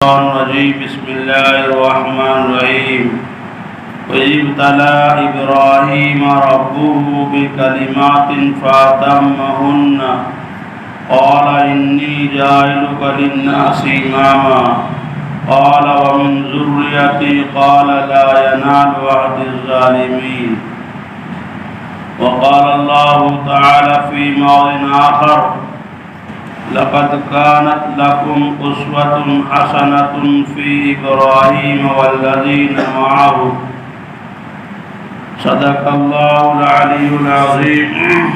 الشیطان الرجیم بسم اللہ الرحمن الرحیم وَإِذِ ابْتَلَىٰ إِبْرَاهِيمَ رَبُّهُ بِكَلِمَاتٍ فَأَتَمَّهُنَّ قَالَ إِنِّي جَاعِلُكَ لِلنَّاسِ إِمَامًا قَالَ وَمِنْ ذُرِّيَّتِي قَالَ لَا يَنَالُ عَهْدِي الظَّالِمِينَ وقال الله تعالى في موضع آخر لقد كانت لكم أسوة حسنة في إبراهيم والذين معه صدق الله العلي العظيم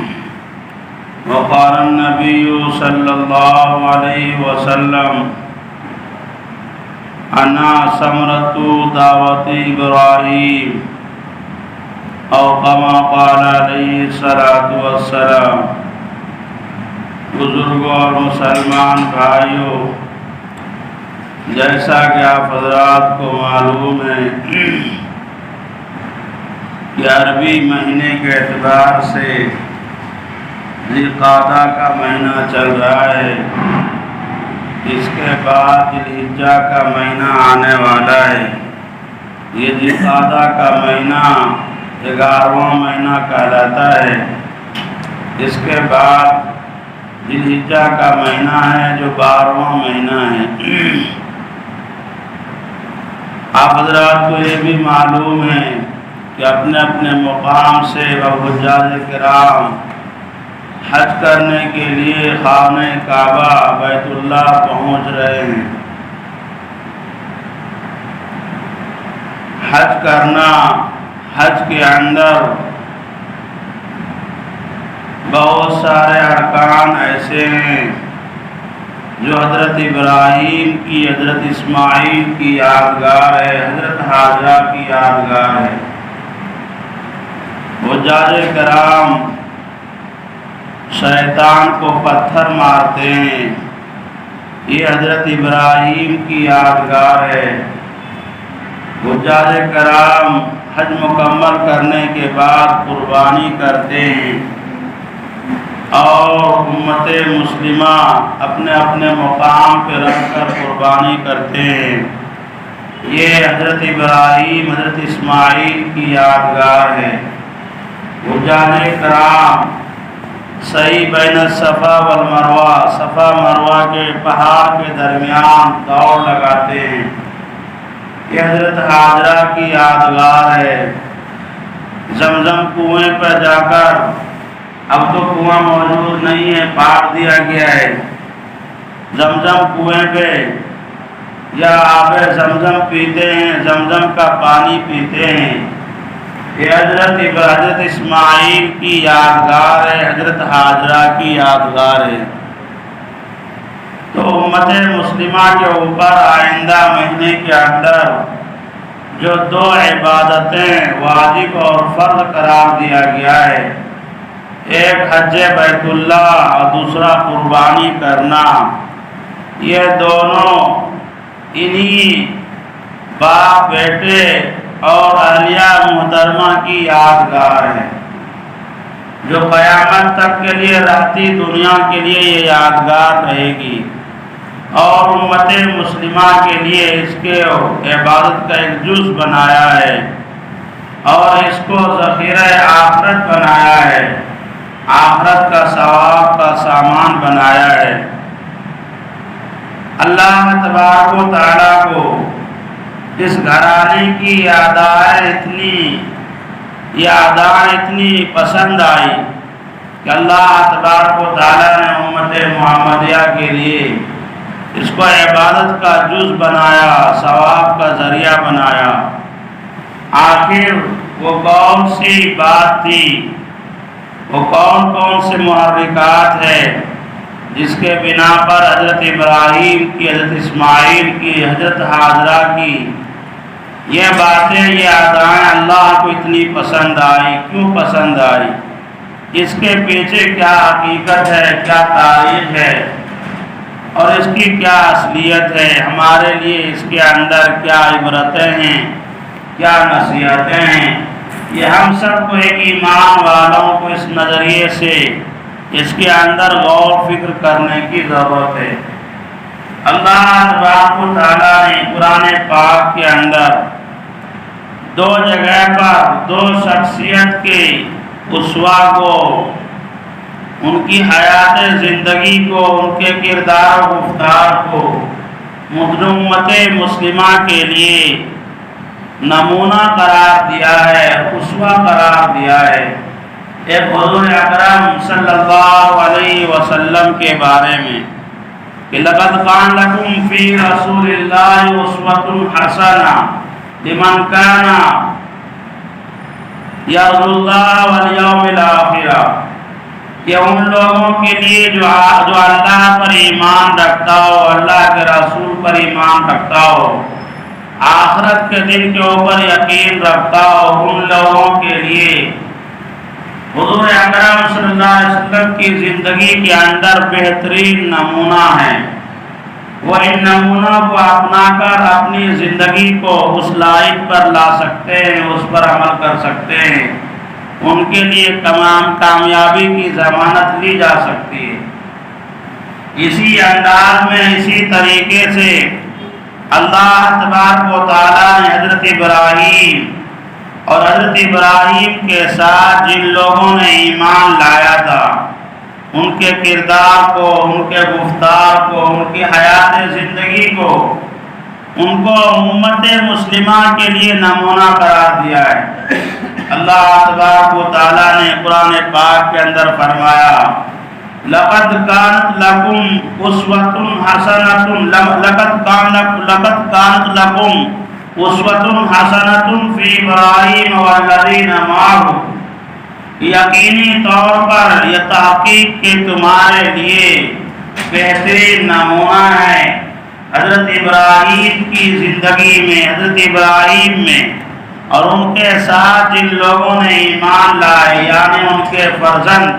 وقال النبي صلى الله عليه وسلم أنا ثمرة دعوة إبراهيم او کما قال علیہ الصلوۃ والسلام۔ بزرگوں اور مسلمان بھائیوں، جیسا کہ آپ حضرات کو معلوم ہے کہ عربی مہینے کے اعتبار سے ذی القعدہ کا مہینہ چل رہا ہے، اس کے بعد ذی الحجہ کا مہینہ آنے والا ہے۔ یہ ذی القعدہ کا مہینہ 11واں مہینہ کہلاتا ہے۔ اس کے بعد ذی الحجہ کا مہینہ ہے جو 12واں مہینہ ہے۔ آپ حضرات کو یہ بھی معلوم ہے کہ اپنے اپنے مقام سے حجاج کرام حج کرنے کے لیے خانہ کعبہ بیت اللہ پہنچ رہے ہیں۔ حج کرنا، حج کے اندر بہت سارے ارکان ایسے ہیں جو حضرت ابراہیم کی، حضرت اسماعیل کی یادگار ہے، حضرت حاجرہ کی یادگار ہے۔ حجاج کرام شیطان کو پتھر مارتے ہیں، یہ حضرت ابراہیم کی یادگار ہے۔ حجاج کرام حج مکمل کرنے کے بعد قربانی کرتے ہیں اور امت مسلمہ اپنے اپنے مقام پہ رکھ کر قربانی کرتے ہیں۔ یہ حضرت ابراہیم، حضرت اسماعیل کی یادگار ہے۔ حجاج کرام سعی بین الصفا والمروہ، صفا مروہ کے پہاڑ کے درمیان دوڑ لگاتے ہیں۔ یہ حضرت حاجرہ کی یادگار ہے۔ زمزم کنویں پر جا کر، اب تو کنواں موجود نہیں ہے، پاٹ دیا گیا ہے، زمزم کنویں پہ یا آب زمزم پیتے ہیں، زمزم کا پانی پیتے ہیں۔ یہ حضرت اسماعیل کی یادگار ہے، حضرت حاجرہ کی یادگار ہے۔ تو امت مسلمہ کے اوپر آئندہ مہینے کے اندر جو دو عبادتیں واجب اور فرض قرار دیا گیا ہے، ایک حج بیت اللہ اور دوسرا قربانی کرنا، یہ دونوں انہی باپ بیٹے اور اہلیہ محترمہ کی یادگار ہے، جو قیامت تک کے لیے رہتی دنیا کے لیے یہ یادگار رہے گی، اور امت مسلمہ کے لیے اس کے عبادت کا ایک جز بنایا ہے اور اس کو ذخیرہ آخرت بنایا ہے، آخرت کا ثواب کا سامان بنایا ہے۔ اللہ تبارک و تعالیٰ کو اس گھرانے کی یادائیں اتنی پسند آئی کہ اللہ تبارک و تعالیٰ نے امت محمدیہ کے لیے اس کو عبادت کا جز بنایا، ثواب کا ذریعہ بنایا۔ آخر وہ کون سی بات تھی، وہ کون سے محرکات ہے جس کے بنا پر حضرت ابراہیم کی، حضرت اسماعیل کی، حضرت حاجرہ کی یہ باتیں، یہ ادائیں اللہ کو اتنی پسند آئی؟ کیوں پسند آئی؟ اس کے پیچھے کیا حقیقت ہے، کیا تاریخ ہے اور اس کی کیا اصلیت ہے؟ ہمارے لیے اس کے اندر کیا عبرتیں ہیں، کیا نصیحتیں ہیں؟ یہ ہم سب کو، ایک ایمان والوں کو اس نظریے سے اس کے اندر غور فکر کرنے کی ضرورت ہے۔ اللہ تبارک و تعالیٰ نے قرآن پاک کے اندر دو جگہ پر دو شخصیت کے اسوا کو، ان کی حیات زندگی کو، ان کے کردار و گفتار کو امت مسلمہ کے لیے نمونہ قرار دیا ہے، اسوا قرار دیا ہے۔ ایک حضور اکرم صلی اللہ علیہ وسلم کے بارے میں کہ لقد کان لکم فی رسول اللہ اسوۃ حسنہ لمن کان یرجو اللہ والیوم الآخر، کہ ان لوگوں کے لیے جو اللہ پر ایمان رکھتا ہو، اللہ کے رسول پر ایمان رکھتا ہو، آخرت کے دن کے اوپر یقین رکھتا ہو، ان لوگوں کے لیے حضور اکرم صلی اللہ علیہ وسلم کی زندگی کے اندر بہترین نمونہ ہے۔ وہ ان نمونوں کو اپنا کر اپنی زندگی کو اس لائق پر لا سکتے ہیں، اس پر عمل کر سکتے ہیں، ان کے لیے تمام کامیابی کی ضمانت لی جا سکتی ہے۔ اسی انداز میں، اسی طریقے سے اللہ تبارک و تعالیٰ نے حضرت ابراہیم اور حضرت ابراہیم کے ساتھ جن لوگوں نے ایمان لایا تھا، ان کے کردار کو، ان کے گفتار کو، ان کی حیات زندگی کو، ان کو امت مسلمہ کے لیے نمونہ قرار دیا ہے۔ اللہ تبارک و تعالیٰ نے قرآن پاک کے اندر فرمایا لقد كانت لكم اسوة حسنة في ابراہیم والذین معه، یقینی طور پر یہ تحقیق کہ تمہارے لیے بہترین نمونہ ہے حضرت ابراہیم کی زندگی میں، حضرت ابراہیم میں، اور ان کے ساتھ جن لوگوں نے ایمان لائے، یعنی ان کے فرزند،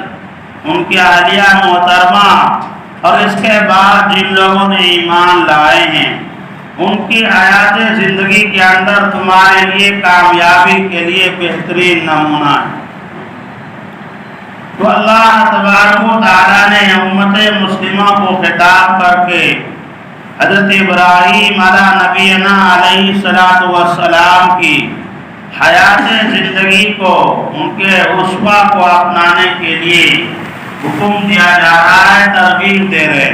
ان کی اہلیہ محترمہ، اور اس کے بعد جن لوگوں نے ایمان لائے ہیں، ان کی حیات زندگی کے اندر تمہارے لیے کامیابی کے لیے بہترین نمونہ ہے۔ تو اللہ تبارک و تعالیٰ نے امت مسلمہ کو خطاب کر کے حضرت ابراہیم علیہ نبینا علیہ السلام کی حیات زندگی کو، ان کے اسوہ کو اپنانے کے لیے حکم دیا جا رہا ہے، ترغیب دے رہے۔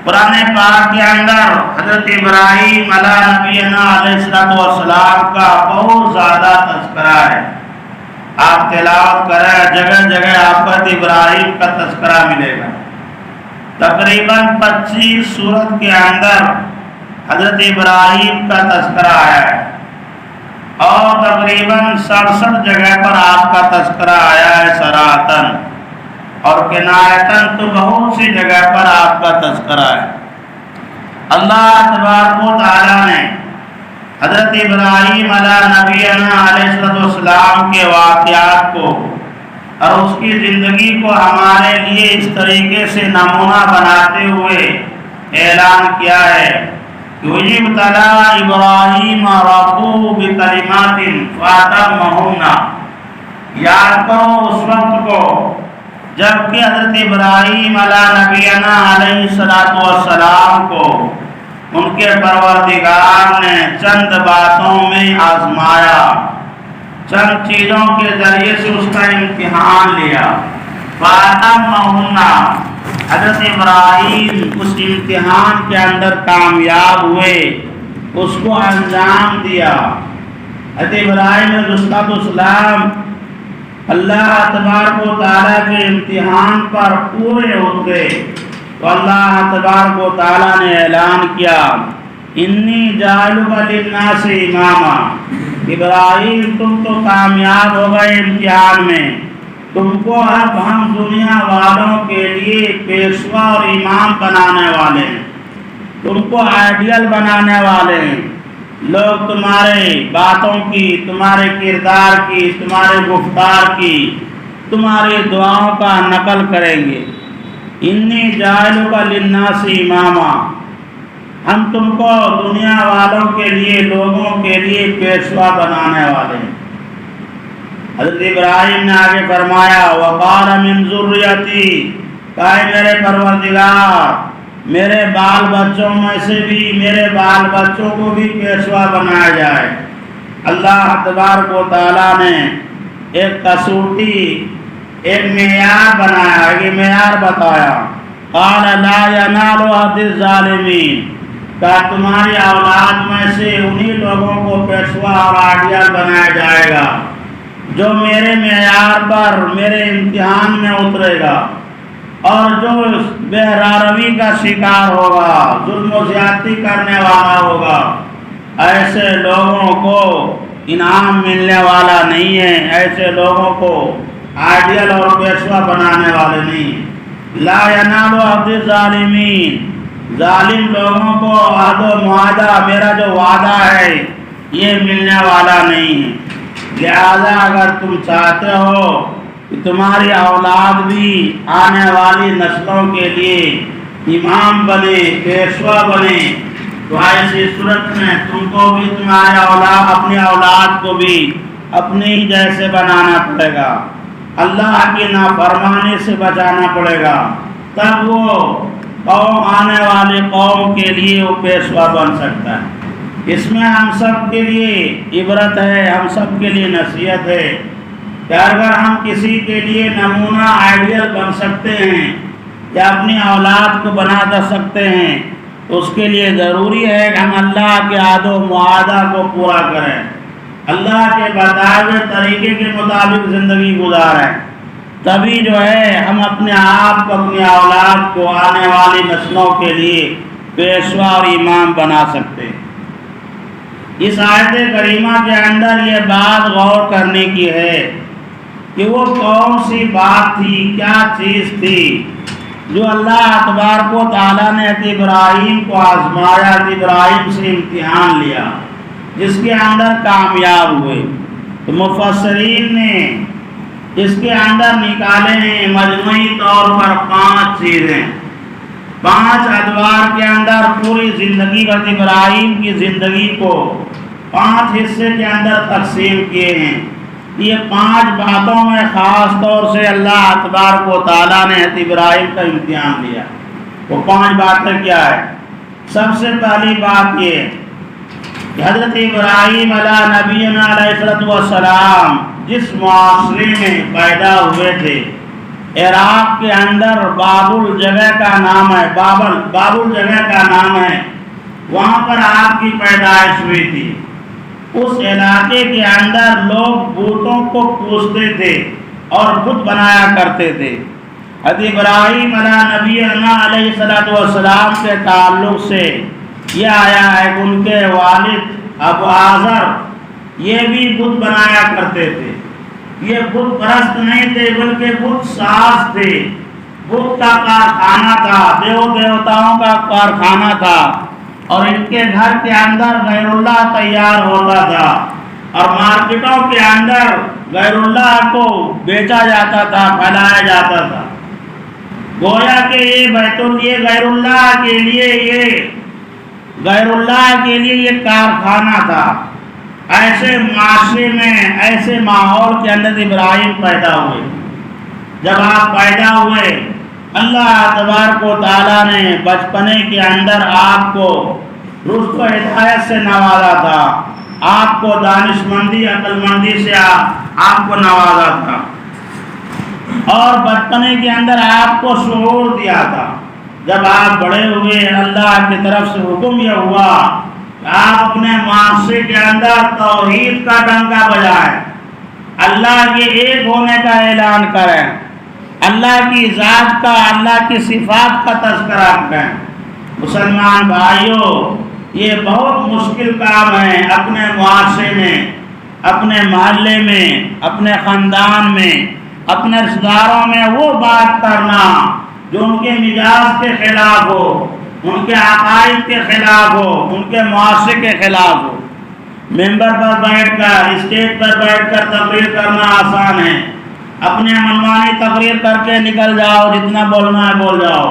قرآن پاک کے اندر حضرت ابراہیم علیہ نبینا علیہ السلام کا بہت زیادہ تذکرہ ہے۔ آپ تلاوت کریں، جگہ جگہ آپ کو ابراہیم کا تذکرہ ملے گا۔ تقریباً 25 سورت کے اندر حضرت ابراہیم کا تذکرہ آیا ہے، اور تقریباً 67 جگہ پر آپ کا تذکرہ آیا ہے صراحتاً، اور کنایتاً تو بہت سی جگہ پر آپ کا تذکرہ ہے۔ اللہ تبارک و تعالیٰ نے حضرت ابراہیم علیہ نبینا علیہ السلام کے واقعات کو اور اس کی زندگی کو ہمارے لیے اس طریقے سے نمونہ بناتے ہوئے اعلان کیا ہے کہ وَإِذِ ابْتَلَىٰ إِبْرَاهِيمَ رَبُّهُ بِكَلِمَاتٍ فَأَتَمَّهُنَّ، یاد کرو اس وقت کو جب کہ حضرت ابراہیم علیہ نبینا علیہ السلام کو ان کے پروردگار نے چند باتوں میں آزمایا، چند چیزوں کے ذریعے سے اس کا امتحان لیا۔ فَأَتَمَّهُنَّ، حضرت ابراہیم اس امتحان کے اندر کامیاب ہوئے، اس کو انجام دیا۔ حضرت ابراہیم علیہ السلام اللہ تبارک و تعالیٰ کے امتحان پر پورے اترے، تو اللہ تبارک و تعالیٰ نے اعلان کیا انی جاعلک للناس اماما، ابراہیم تم تو کامیاب ہو گئے امتحان میں، تم کو اب ہم دنیا والوں کے لیے پیشوا اور امام بنانے والے ہیں، تم کو آئیڈیل بنانے والے ہیں۔ لوگ تمہارے باتوں کی، تمہارے کردار کی، تمہارے گفتار کی، تمہاری دعاؤں کا نقل کریں گے۔ انی جاعلک للناس اماما، ہم تم کو دنیا والوں کے لیے، لوگوں کے لیے پیشوا بنانے والے ہیں۔ حضرت ابراہیم نے آگے فرمایا وقال من ذریتی، کہا میرے پروردگار میرے بال بچوں میں سے بھی میرے بال بچوں کو بھی پیشوا بنایا جائے۔ اللہ تبارک و تعالیٰ نے ایک کسوٹی، ایک معیار بنایا، ایک معیار بتایا۔ قال لا ینال عہد الظالمین، کہ تمہاری اولاد میں سے انہی لوگوں کو پیشوا اور آئیڈیل بنایا جائے گا جو میرے معیار پر، میرے امتحان میں اترے گا، اور جو بہراروی کا شکار ہوگا، ظلم و زیادتی کرنے والا ہوگا، ایسے لوگوں کو انعام ملنے والا نہیں ہے، ایسے لوگوں کو آئیڈیل اور پیشوا بنانے والے نہیں ہیں۔ لا ینال عہد الظالمین، ظالم لوگوں کو عہد و معاہدہ، میرا جو وعدہ ہے یہ ملنے والا نہیں ہے۔ لہذا اگر تم چاہتے ہو کہ تمہاری اولاد بھی آنے والی نسلوں کے لیے امام بنے، پیشوا بنے، تو ایسی صورت میں تم کو بھی تمہارے اولاد، اپنی اولاد کو بھی اپنے ہی جیسے بنانا پڑے گا، اللہ کی نافرمانی سے بچانا پڑے گا، تب وہ قوم، آنے والی قوم کے لیے وہ پیشوا بن سکتا ہے۔ اس میں ہم سب کے لیے عبرت ہے، ہم سب کے لیے نصیحت ہے کہ اگر ہم کسی کے لیے نمونہ، آئیڈیل بن سکتے ہیں یا اپنی اولاد کو بنا دے سکتے ہیں، تو اس کے لیے ضروری ہے کہ ہم اللہ کے عہد و معاہدہ کو پورا کریں، اللہ کے بتائے ہوئے طریقے کے مطابق زندگی گزاریں، تبھی جو ہے ہم اپنے آپ کو، اپنی اولاد کو آنے والی نسلوں کے لیے پیشوا اور امام بنا سکتے ہیں۔ اس آیت کریمہ کے اندر یہ بات غور کرنے کی ہے کہ وہ کون سی بات تھی، کیا چیز تھی جو اللہ تبارک و تعالیٰ نے ابراہیم کو آزمایا، ابراہیم سے امتحان لیا، جس کے اندر کامیاب ہوئے۔ تو مفسرین نے اس کے اندر نکالے ہیں مجموعی طور پر 5 چیزیں، 5 ادوار کے اندر پوری زندگی حضرت ابراہیم کی زندگی کو 5 حصے کے اندر تقسیم کیے ہیں۔ یہ 5 باتوں میں خاص طور سے اللہ تبارک و تعالیٰ نے حضرت ابراہیم کا امتحان لیا۔ وہ 5 باتیں کیا ہے؟ سب سے پہلی بات یہ کہ حضرت ابراہیم علیہ نبینا علیہ السلام جس معاشرے میں پیدا ہوئے تھے، عراق کے اندر بابل جگہ کا نام ہے، بابل جگہ کا نام ہے، وہاں پر آپ کی پیدائش ہوئی تھی۔ اس علاقے کے اندر لوگ بتوں کو پوجتے تھے اور بت بنایا کرتے تھے۔ حضرت ابراہیم علیہ نبینا علیہ السلام کے تعلق سے یہ آیا ہے کہ ان کے والد ابو آزر یہ بھی بت بنایا کرتے تھے۔ یہ بت پرست نہیں تھے بلکہ بت ساز تھے، بت کا کارخانہ تھا، دیوتاؤں کا کارخانہ تھا، اور ان کے گھر کے اندر غیر اللہ تیار ہوتا تھا، اور مارکیٹوں کے اندر غیر اللہ کو بیچا جاتا تھا، پھیلایا جاتا تھا۔ گویا کہ یہ غیر اللہ کے لیے یہ کارخانہ تھا۔ ایسے معاشرے میں، ایسے ماحول کے اندر ابراہیم پیدا ہوئے۔ جب آپ پیدا ہوئے، اللہ تبارک و تعالیٰ نے بچپنے کے اندر آپ کو رشد و ہدایت سے نوازا تھا، آپ کو دانش مندی، عقل مندی سے آپ کو نوازا تھا، اور بچپنے کے اندر آپ کو شعور دیا تھا۔ جب آپ بڑے ہوئے، اللہ کی طرف سے حکم یہ ہوا کہ آپ اپنے معاشرے کے اندر توحید کا ڈنکا بجائیں، اللہ کے ایک ہونے کا اعلان کریں، اللہ کی ذات کا، اللہ کی صفات کا تذکرہ کریں۔ مسلمان بھائیوں، یہ بہت مشکل کام ہے اپنے معاشرے میں، اپنے محلے میں، اپنے خاندان میں، اپنے رشتہ داروں میں وہ بات کرنا جو ان کے مزاج کے خلاف ہو، ان کے عقائد کے خلاف ہو، ان کے معاشرے کے خلاف ہو۔ ممبر پر بیٹھ کر، اسٹیج پر بیٹھ کر تقریر کرنا آسان ہے، اپنے منمانی تقریر کر کے نکل جاؤ، جتنا بولنا ہے بول جاؤ،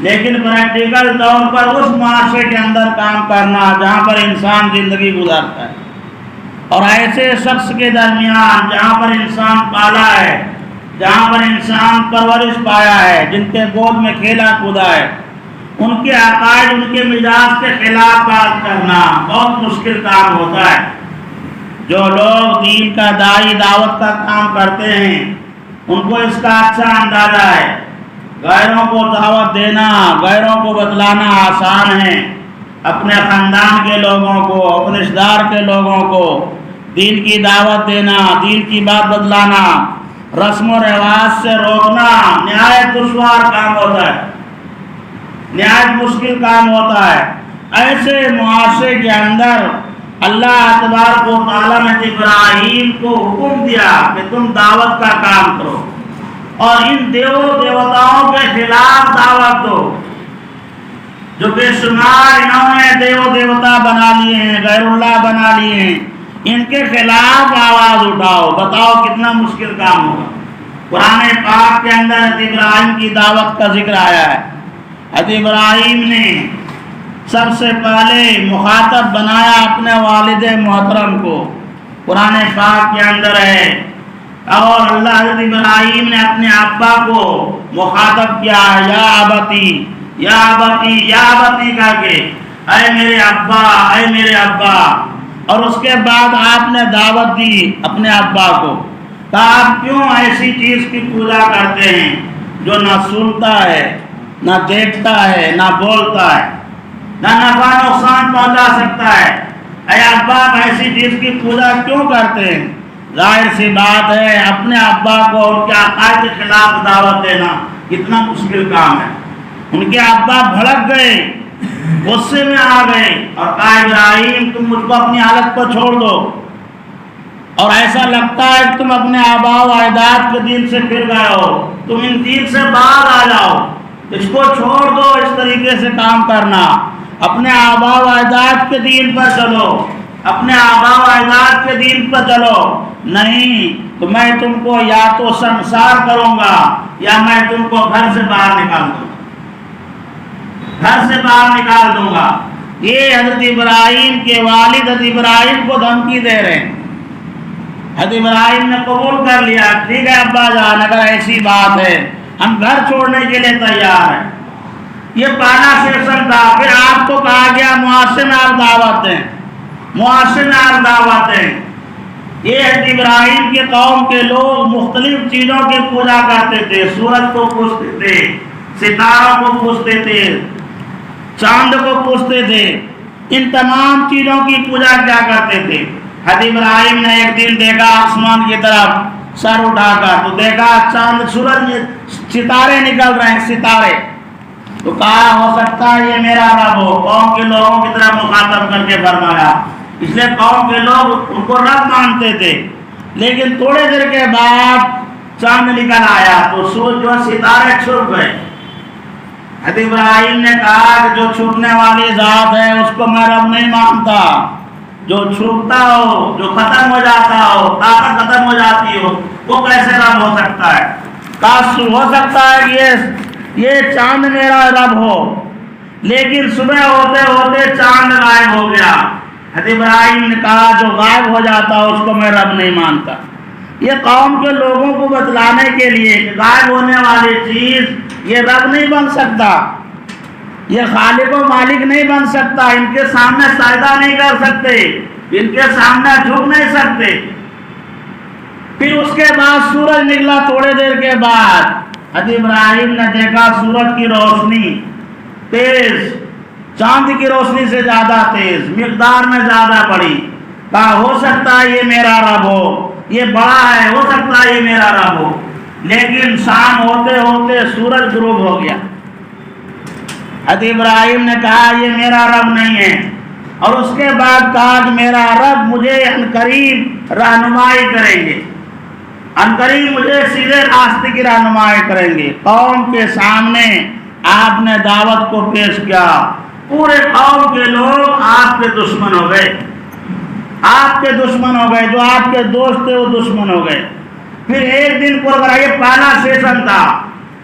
لیکن پریکٹیکل طور پر اس معاشرے کے اندر کام کرنا جہاں پر انسان زندگی گزارتا ہے، اور ایسے شخص کے درمیان جہاں پر انسان پالا ہے، جہاں پر انسان پرورش پایا ہے، جن کے گود میں کھیلا کودا ہے، ان کے عقائد، ان کے مزاج کے خلاف بات کرنا بہت مشکل کام ہوتا ہے۔ جو لوگ دین کا داعی، دعوت کا کام کرتے ہیں، ان کو اس کا اچھا اندازہ ہے۔ غیروں کو دعوت دینا، غیروں کو بتلانا آسان ہے۔ اپنے خاندان کے لوگوں کو، اپنے رشتہ دار کے لوگوں کو دین کی دعوت دینا، دین کی بات بتلانا، رسم و رواج سے روکنا نہایت دشوار کام ہوتا ہے، نہایت مشکل کام ہوتا ہے۔ ایسے معاشرے کے اندر اللہ تبارک و تعالیٰ نے ابراہیم کو حکم دیا کہ تم دعوت کا کام کرو اور ان دیوتاؤں کے خلاف دعوت دو جو بے شمار انہوں نے دیوتا بنا لیے ہیں، غیر اللہ بنا لیے ہیں، ان کے خلاف آواز اٹھاؤ۔ بتاؤ کتنا مشکل کام ہوگا۔ قرآن پاک کے اندر حضرت ابراہیم کی دعوت کا ذکر آیا ہے۔ حضرت ابراہیم نے سب سے پہلے مخاطب بنایا اپنے والد محترم کو، قرآن پاک کے اندر ہے۔ اور اللہ حضرت ابراہیم نے اپنے ابا کو مخاطب کیا، یا ابتی، یا ابتی، یا ابتی کہا کہ اے میرے ابا، اے میرے ابا۔ اور اس کے بعد آپ نے دعوت دی اپنے ابا کو، کہا آپ کیوں ایسی چیز کی پوجا کرتے ہیں جو نہ سنتا ہے، نہ دیکھتا ہے، نہ بولتا ہے، نہ نفع نقصان پہنچا سکتا ہے؟ اے ابا، آپ ایسی چیز کی پوجا کیوں کرتے ہیں؟ ظاہر سی بات ہے اپنے ابا کو ان کے عقائد کے خلاف دعوت دینا کتنا مشکل کام ہے۔ ان کے ابا بھڑک گئے، غصے میں آ گئے اور کہا ابراہیم تم مجھ کو اپنی حالت پر چھوڑ دو، اور ایسا لگتا ہے کہ تم اپنے آباء و اجداد کے دین سے پھر گئے ہو، تم ان دین سے باہر آ جاؤ، اس کو چھوڑ دو، اس طریقے سے کام کرنا، اپنے آباء و اجداد کے دین پر چلو، اپنے آباء و اجداد کے دین پر چلو، نہیں تو میں تم کو یا تو سنسار کروں گا یا میں تم کو گھر سے باہر نکال دوں گا، گھر سے باہر نکال دوں گا۔ یہ حضرت ابراہیم کے والد حضرت ابراہیم کو دھمکی دے رہے ہیں۔ حضرت ابراہیم نے قبول کر لیا، ٹھیک ہے ابا جان، اگر ایسی بات ہے ہم گھر چھوڑنے کے لیے تیار ہیں۔ یہ پہلا سیشن تھا۔ پھر آپ کو کہا گیا معاشرے میں آپ دعوت دیں، معاشرے میں آپ دعوت دیں۔ یہ حضرت ابراہیم کے قوم کے لوگ مختلف چیزوں کی پوجا کرتے تھے، سورج کو پوجتے تھے، ستاروں کو پوجتے تھے، چاند کو پوجتے تھے، ان تمام چیزوں کی پوجا کیا کرتے تھے۔ حضرت ابراہیم نے ایک دن دیکھا آسمان کی طرف سر اٹھا کر، تو دیکھا چاند، سورج میں ستارے نکل رہے ہیں، ستارے۔ تو کہا ہو سکتا ہے یہ میرا رب ہو۔ قوم کے لوگوں کی طرف مخاطب کر کے فرمایا، اس لیے قوم کے لوگ ان کو رب مانتے تھے۔ لیکن تھوڑے دیر کے بعد چاند نکل آیا تو سورج جو ستارے چھپ گئے۔ حضرت ابراہیم نے کہا کہ جو چھپنے والی ذات ہے اس کو میں رب نہیں مانتا، جو چھپتا ہو، جو ختم ہو جاتا ہو، طاقت ختم ہو جاتی ہو، وہ کیسے رب ہو سکتا ہے؟ کاش ہو سکتا ہے کہ یہ چاند میرا رب ہو، لیکن صبح ہوتے ہوتے چاند غائب ہو گیا۔ حضرت ابراہیم نے کہا جو غائب ہو جاتا اس کو میں رب نہیں مانتا۔ یہ قوم کے لوگوں کو بتلانے کے لیے کہ غائب ہونے والی چیز یہ رب نہیں بن سکتا، یہ خالق و مالک نہیں بن سکتا، ان کے سامنے سجدہ نہیں کر سکتے، ان کے سامنے جھک نہیں سکتے۔ پھر اس کے بعد سورج نکلا تھوڑے دیر کے بعد، حضرت ابراہیم نے دیکھا سورج کی روشنی تیز، چاند کی روشنی سے زیادہ تیز، مقدار میں زیادہ بڑی۔ کہا ہو سکتا ہے یہ میرا رب ہو، یہ بڑا ہے، ہو سکتا ہے یہ میرا رب ہو۔ لیکن شام ہوتے ہوتے سورج غروب ہو گیا۔ حضرت ابراہیم نے کہا یہ میرا رب نہیں ہے، اور اس کے بعد کہا کہ میرا رب مجھے عنقریب رہنمائی کریں گے، عنقریب مجھے سیدھے راستے کی رہنمائی کریں گے۔ قوم کے سامنے آپ نے دعوت کو پیش کیا، پورے قوم کے لوگ آپ کے دشمن ہو گئے، آپ کے دشمن ہو گئے، جو آپ کے دوست تھے وہ دشمن ہو گئے۔ پھر ایک دن پروگرام، یہ پہلا سیشن تھا،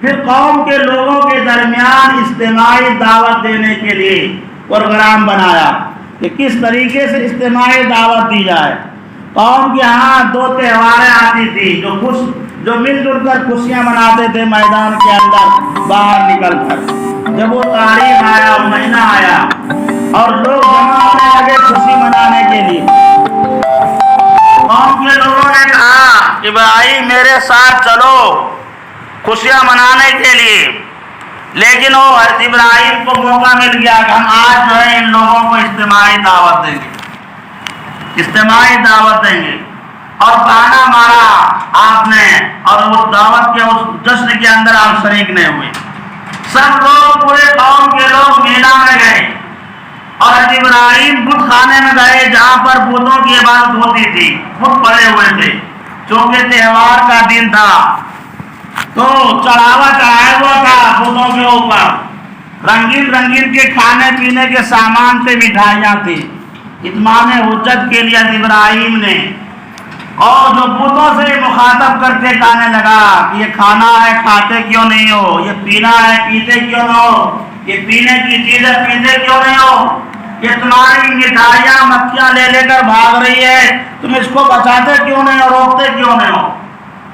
پھر قوم کے لوگوں کے درمیان اجتماعی دعوت دینے کے لیے پروگرام بنایا کہ کس طریقے سے اجتماعی دعوت دی جائے۔ قوم کے ہاں دو تہواریں آتی تھی جو مل جل کر خوشیاں مناتے تھے میدان کے اندر باہر نکل کر۔ جب وہ تاریخ آیا، مہینہ آیا اور لوگ جمع ہونے لگے خوشی منانے کے لیے، قوم کے لوگوں نے کہا ابراہیم میرے ساتھ چلو خوشیاں منانے کے لیے، لیکن وہ حضرت ابراہیم کو موقع مل گیا کہ ہم آج جو ہے ان لوگوں کو اجتماعی دعوت دیں گے، اجتماعی دعوت دیں گے، اور بہانہ مارا آپ نے، اور اس دعوت کے اس جشن کے اندر آپ شریک نہیں ہوئے۔ سب لوگ پورے قوم کے لوگ مینا میں گئے اور حضرت ابراہیم بت خانے میں گئے جہاں پر بتوں کی عبادت ہوتی تھی، بت پڑے ہوئے تھے، چونکہ تہوار کا دن تھا تو چڑھاوا چڑھایا ہوا تھا بتوں کے اوپر، رنگین رنگین کے کھانے پینے کے سامان تھے، مٹھائیاں تھی۔ اتمام حجت کے لیے ابراہیم نے اور جو بتوں سے مخاطب کر کے کہنے لگا کہ یہ کھانا ہے کھاتے کیوں نہیں ہو، یہ پینا ہے پیتے کیوں نہ ہو، یہ پینے کی چیزیں پیتے کیوں نہیں ہو، یہ تمہاری مٹھائیاں مکھیاں لے لے کر بھاگ رہی ہے، تم اس کو بچاتے کیوں نہیں ہو، روکتے کیوں نہیں ہو۔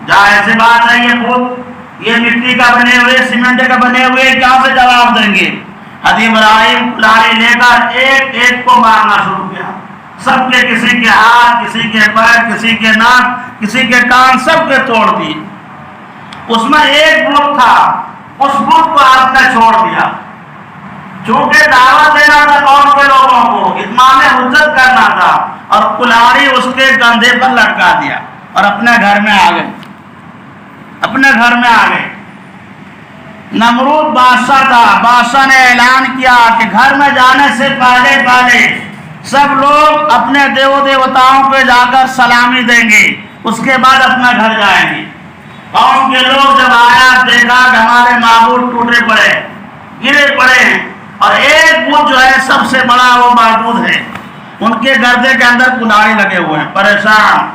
ظاہر سی بات ہے یہ بت یہ مٹی کا بنے ہوئے سیمنٹ کا بنے ہوئے کہاں سے جواب دیں گے۔ حضرت ابراہیم کلاڑی لے کر ایک ایک کو مارنا شروع کیا، سب کے کسی کے ہاتھ، کسی کے پیر، کسی کے ناک، کسی کے کان، سب کے توڑ دیے۔ اس میں ایک بت تھا، اس بت کو آپ نے چھوڑ دیا، چونکہ دعوت دینا تھا قوم کے لوگوں کو، اتمام حجت کرنا تھا، اور کلاڑی اس کے کندھے پر لٹکا دیا اور اپنے گھر میں آ گئے، اپنے گھر میں آ گئے۔ نمرود بادشاہ تھا، بادشاہ نے اعلان کیا کہ گھر میں جانے سے پہلے پہلے سب لوگ اپنے دیو دیوتاؤں پہ جا کر سلامی دیں گے، اس کے بعد اپنا گھر جائیں گے۔ قوم کے لوگ جب آیا دیکھا کہ ہمارے معبود ٹوٹے پڑے، گرے پڑے ہیں، اور ایک بت جو ہے سب سے بڑا وہ معبود ہے، ان کے گردے کے اندر کلاڑی لگے ہوئے ہیں، پریشان،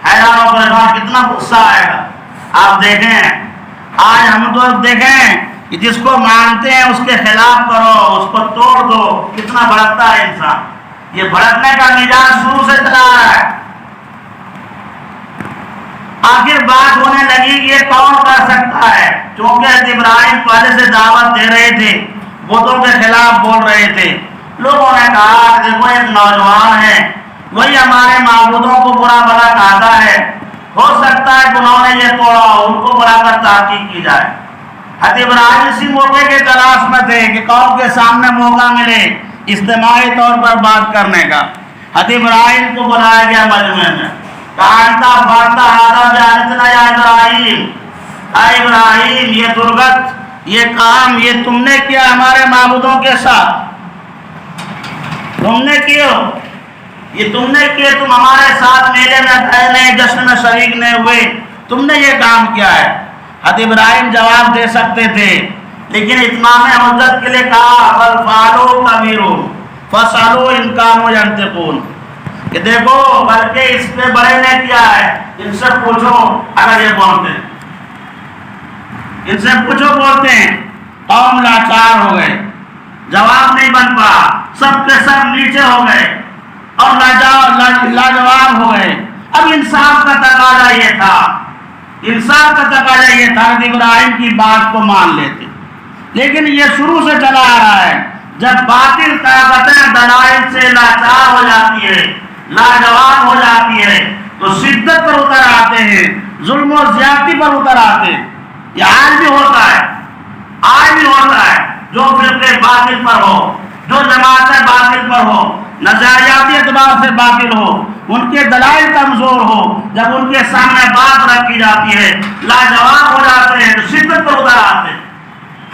حیران و پریشان، کتنا غصہ آئے گا۔ آپ دیکھیں آج ہم تو دیکھیں کہ جس کو مانتے ہیں اس کے خلاف کرو، اس کو توڑ دو، کتنا بھڑکتا ہے انسان۔ یہ بھڑکنے کا مزاج شروع سے چلا رہا ہے۔ آخر بات ہونے لگی کہ یہ کون کر سکتا ہے، چونکہ حضرت ابراہیم پہلے سے دعوت دے رہے تھے، بتوں کے خلاف بول رہے تھے۔ لوگوں نے کہا کہ دیکھو ایک نوجوان ہے، وہی ہمارے معبودوں کو برا بھلا کہتا ہے، ہو سکتا ہے کہ انہوں نے یہ توڑا ہو، ان کو بلا کر تحقیق کی جائے۔ حضرت ابراہیم اسی موقع کے تلاش میں تھے کہ قوم کے سامنے موقع ملے اجتماعی طور پر بات کرنے کا۔ حضرت ابراہیم کو بلایا گیا مجمع میں، کہانتا فارتا ہادہ جانتنا یا ابراہیم، اے ابراہیم یہ درگت، یہ کام یہ تم نے کیا ہمارے معبودوں کے ساتھ، تم نے کیا، یہ تم نے کیا، تم ہمارے ساتھ میلے میں گئے نہیں، جشن میں شریک نہیں ہوئے، تم نے یہ کام کیا ہے۔ حضرت ابراہیم جواب دے سکتے تھے، لیکن اتمام حجت کے لیے کہا بل فعلوا کبیرہم فاسألوا ان کانوا ینطقون، کہ دیکھو بلکہ اس پہ بڑے نے کیا ہے، ان سے پوچھو اگر یہ بولتے ہیں، ان سے پوچھو بولتے ہیں۔ قوم لاچار ہو گئے، جواب نہیں بن پا، سب کے سب نیچے ہو گئے اور لاجواب ہو گئے۔ اب انصاف کا تقاضا یہ تھا، انصاف کا تقاضا یہ تھا کہ ابراہیم کی بات کو مان لیتے، لیکن یہ شروع سے چلا آ رہا ہے، جب باطل طاقتیں دلائل سے لاچار ہو جاتی ہے، لاجواب ہو جاتی ہے، تو شدت پر اتر آتے ہیں، ظلم و زیادتی پر اتر آتے ہیں۔ یہ آج بھی ہوتا ہے، آج بھی ہوتا ہے، جو فرقے باطل پر ہو، جو جماعتیں باطل پر ہو، نظریاتی اعتبار سے باطل ہو، ان کے دلائل کمزور ہو، جب ان کے سامنے بات رکھی جاتی ہے لاجواب ہو جاتے ہیں، تو شدت پر اتر آتے ہیں،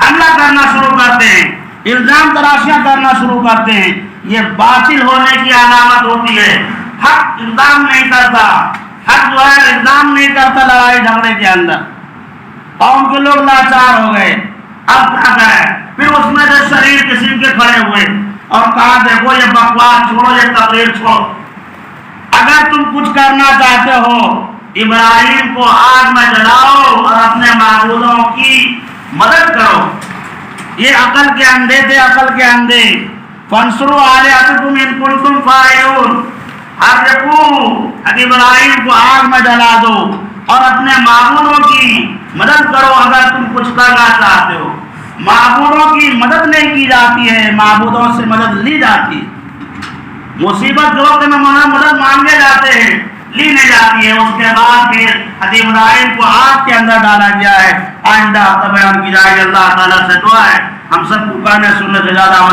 حملہ کرنا شروع کرتے ہیں، الزام تراشیاں کرنا شروع کرتے ہیں۔ یہ باطل ہونے کی علامت ہوتی ہے۔ حق الزام نہیں کرتا، حق جو ہے الزام نہیں کرتا لڑائی جھگڑے کے اندر۔ قوم کے لوگ لاچار ہو گئے، اب کیا کریں؟ پھر اس میں سے شریر قسم کے کھڑے ہوئے اور کہا دیکھو یہ بکواس چھوڑو، یہ تقریر چھوڑو، اگر تم کچھ کرنا چاہتے ہو ابراہیم کو آگ میں جلاؤ اور اپنے معبودوں کی مدد کرو۔ یہ عقل کے اندھے تھے، عقل کے اندھے۔ فانصروا آلہتکم ان کنتم فاعلون، حرقوا، ابراہیم کو آگ میں جلا دو اور اپنے معبودوں کی مدد کرو اگر تم کچھ کرنا چاہتے ہو۔ معبودوں کی مدد نہیں کی جاتی ہے، معبودوں سے مدد لی جاتی ہے۔ مصیبت جو وقت میں مدد مانگے جاتے ہیں لی نہیں جاتی ہے، اس کے بعد پھر حتیم ابراہیم کو آگ کے اندر ڈالا گیا ہے۔ آئندہ ہفتہ بیان کی جائے گی۔ اللہ تعالیٰ سے دعا ہے ہم سب کو کہنے سننے سے زیادہ